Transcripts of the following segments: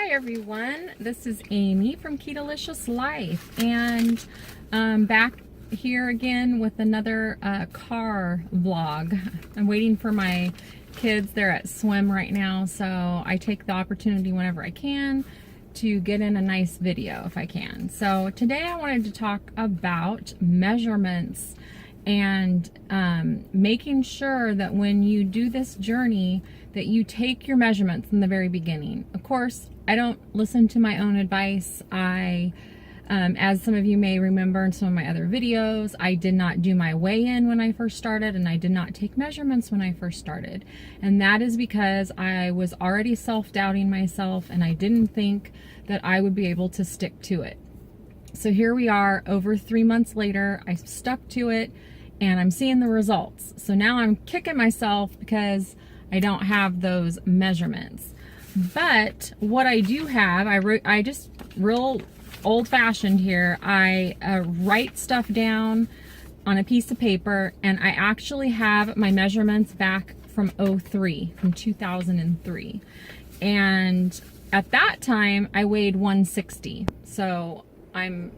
Hi everyone, this is Amy from Keto Life, and back here again with another car vlog. I'm waiting for my kids. They're at swim right now, so I take the opportunity whenever I can to get in a nice video if I can. So today I wanted to talk about measurements and making sure that when you do this journey that you take your measurements in the very beginning. Of course, I don't listen to my own advice. As some of you may remember in some of my other videos, I did not do my weigh-in when I first started, and I did not take measurements when I first started. And that is because I was already self-doubting myself, and I didn't think that I would be able to stick to it. So here we are, over 3 months later, I stuck to it, and I'm seeing the results. So now I'm kicking myself because I don't have those measurements. But what I do have, I just real old-fashioned here, I write stuff down on a piece of paper, and I actually have my measurements back from 2003. And at that time I weighed 160. So my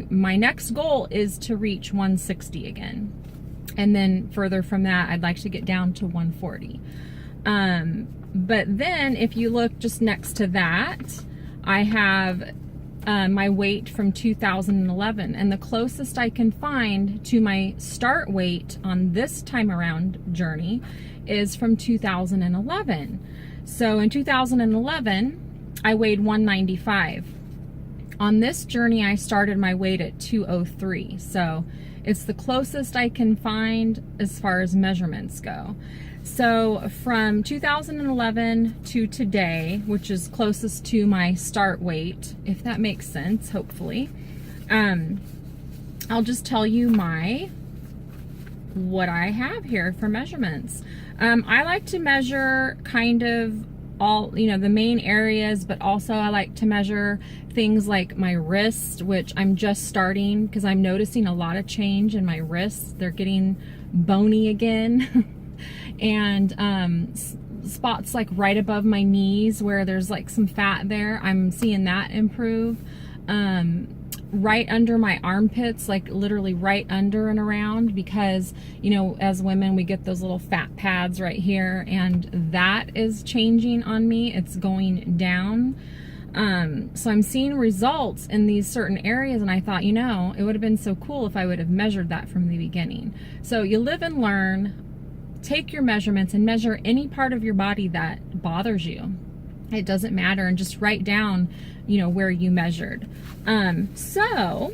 next goal is to reach 160 again, and then further from that I'd like to get down to 140. But then if you look just next to that, I have my weight from 2011, and the closest I can find to my start weight on this time around journey is from 2011. So in 2011 I weighed 195. On this journey I started my weight at 203, so it's the closest I can find as far as measurements go. So from 2011 to today, which is closest to my start weight, if that makes sense, hopefully, I'll just tell you what I have here for measurements. I like to measure kind of all, the main areas, but also I like to measure things like my wrists, which I'm just starting because I'm noticing a lot of change in my wrists. They're getting bony again. And spots like right above my knees where there's like some fat there, I'm seeing that improve. Right under my armpits, like literally right under and around, because as women we get those little fat pads right here, and that is changing on me. It's going down. So I'm seeing results in these certain areas, and I thought, it would have been so cool if I would have measured that from the beginning. So you live and learn. Take your measurements and measure any part of your body that bothers you. It doesn't matter, and just write down, where you measured. So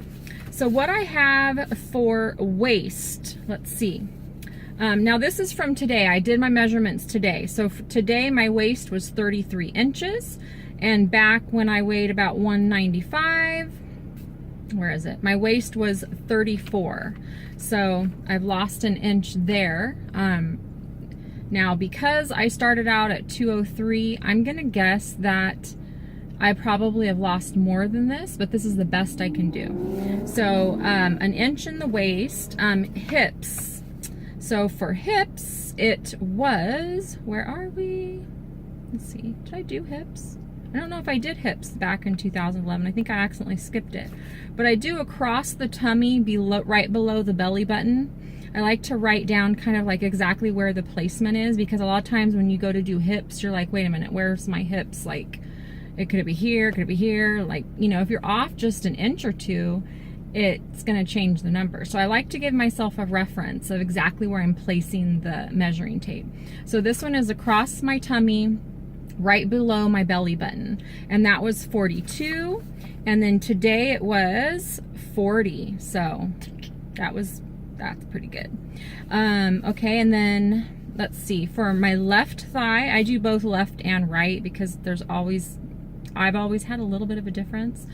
what I have for waist, let's see. Now this is from today. I did my measurements today. So for today my waist was 33 inches, and back when I weighed about 195, where is it? My waist was 34. So I've lost an inch there. Now because I started out at 203, I'm gonna guess that I probably have lost more than this, but this is the best I can do. So an inch in the waist. Hips. So for hips, it was, where are we? Let's see, did I do hips? I don't know if I did hips back in 2011. I think I accidentally skipped it. But I do across the tummy, right below the belly button. I like to write down kind of like exactly where the placement is, because a lot of times when you go to do hips, you're like, wait a minute, where's my hips? Like, could it be here? Could it be here? Like, if you're off just an inch or two, it's gonna change the number. So I like to give myself a reference of exactly where I'm placing the measuring tape. So this one is across my tummy, right below my belly button, and that was 42, and then today it was 40. So that's pretty good. Okay, and then let's see, for my left thigh, I do both left and right because I've always had a little bit of a difference.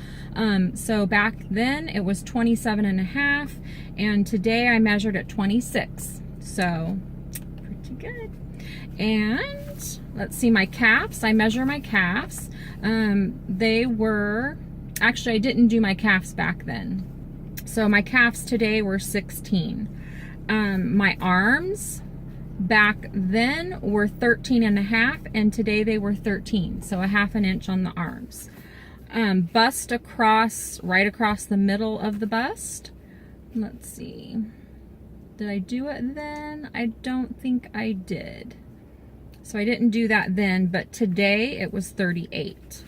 So back then it was 27.5, and today I measured at 26. So pretty good. And let's see, my calves, I measure my calves. They were, actually I didn't do my calves back then. So my calves today were 16. My arms, back then were 13.5, and today they were 13, so a 1/2 inch on the arms. Bust across, right across the middle of the bust. Let's see. Did I do it then? I don't think I did. So I didn't do that then, but today it was 38.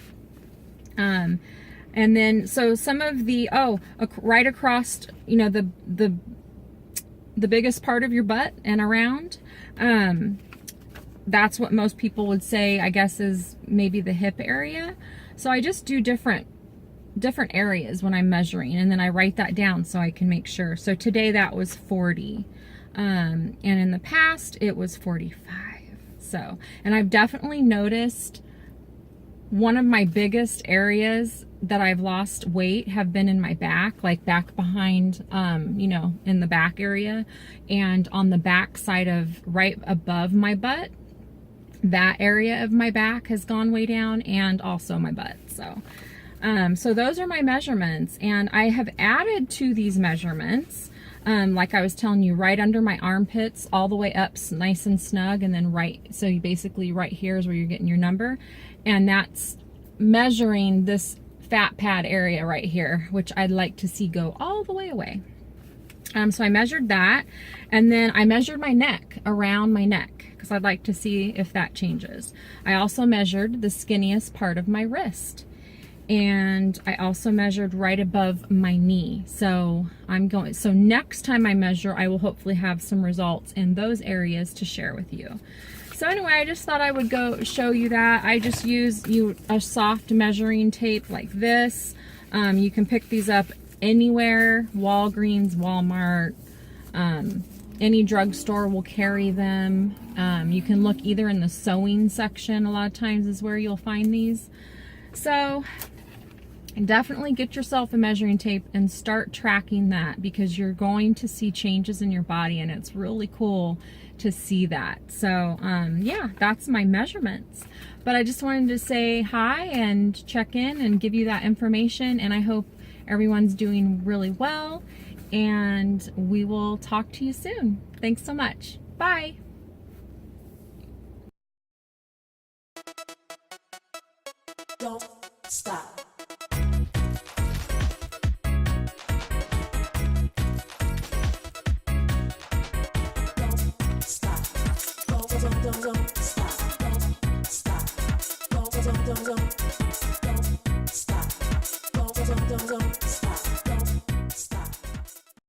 And then, so some of the, right across, you know, the biggest part of your butt and around, that's what most people would say, I guess, is maybe the hip area. So I just do different areas when I'm measuring, and then I write that down so I can make sure. So today that was 40. And in the past it was 45. So, and I've definitely noticed one of my biggest areas that I've lost weight have been in my back, like back behind, you know, in the back area, and on the back side of right above my butt. That area of my back has gone way down, and also my butt. So, so those are my measurements, and I have added to these measurements, like I was telling you, right under my armpits, all the way up nice and snug, and then right, so you basically right here is where you're getting your number, and that's measuring this fat pad area right here, which I'd like to see go all the way away. So I measured that, and then I measured my neck, around my neck, because I'd like to see if that changes. I also measured the skinniest part of my wrist, and I also measured right above my knee. So so next time I measure, I will hopefully have some results in those areas to share with you. So anyway, I just thought I would go show you that. I just use a soft measuring tape like this. You can pick these up anywhere, Walgreens, Walmart, any drugstore will carry them. You can look either in the sewing section, a lot of times is where you'll find these. So definitely get yourself a measuring tape and start tracking that, because you're going to see changes in your body, and it's really cool to see that. So yeah, that's my measurements. But I just wanted to say hi and check in and give you that information, and I hope everyone's doing really well, and we will talk to you soon. Thanks so much. Bye. Don't stop. Don't stop. Don't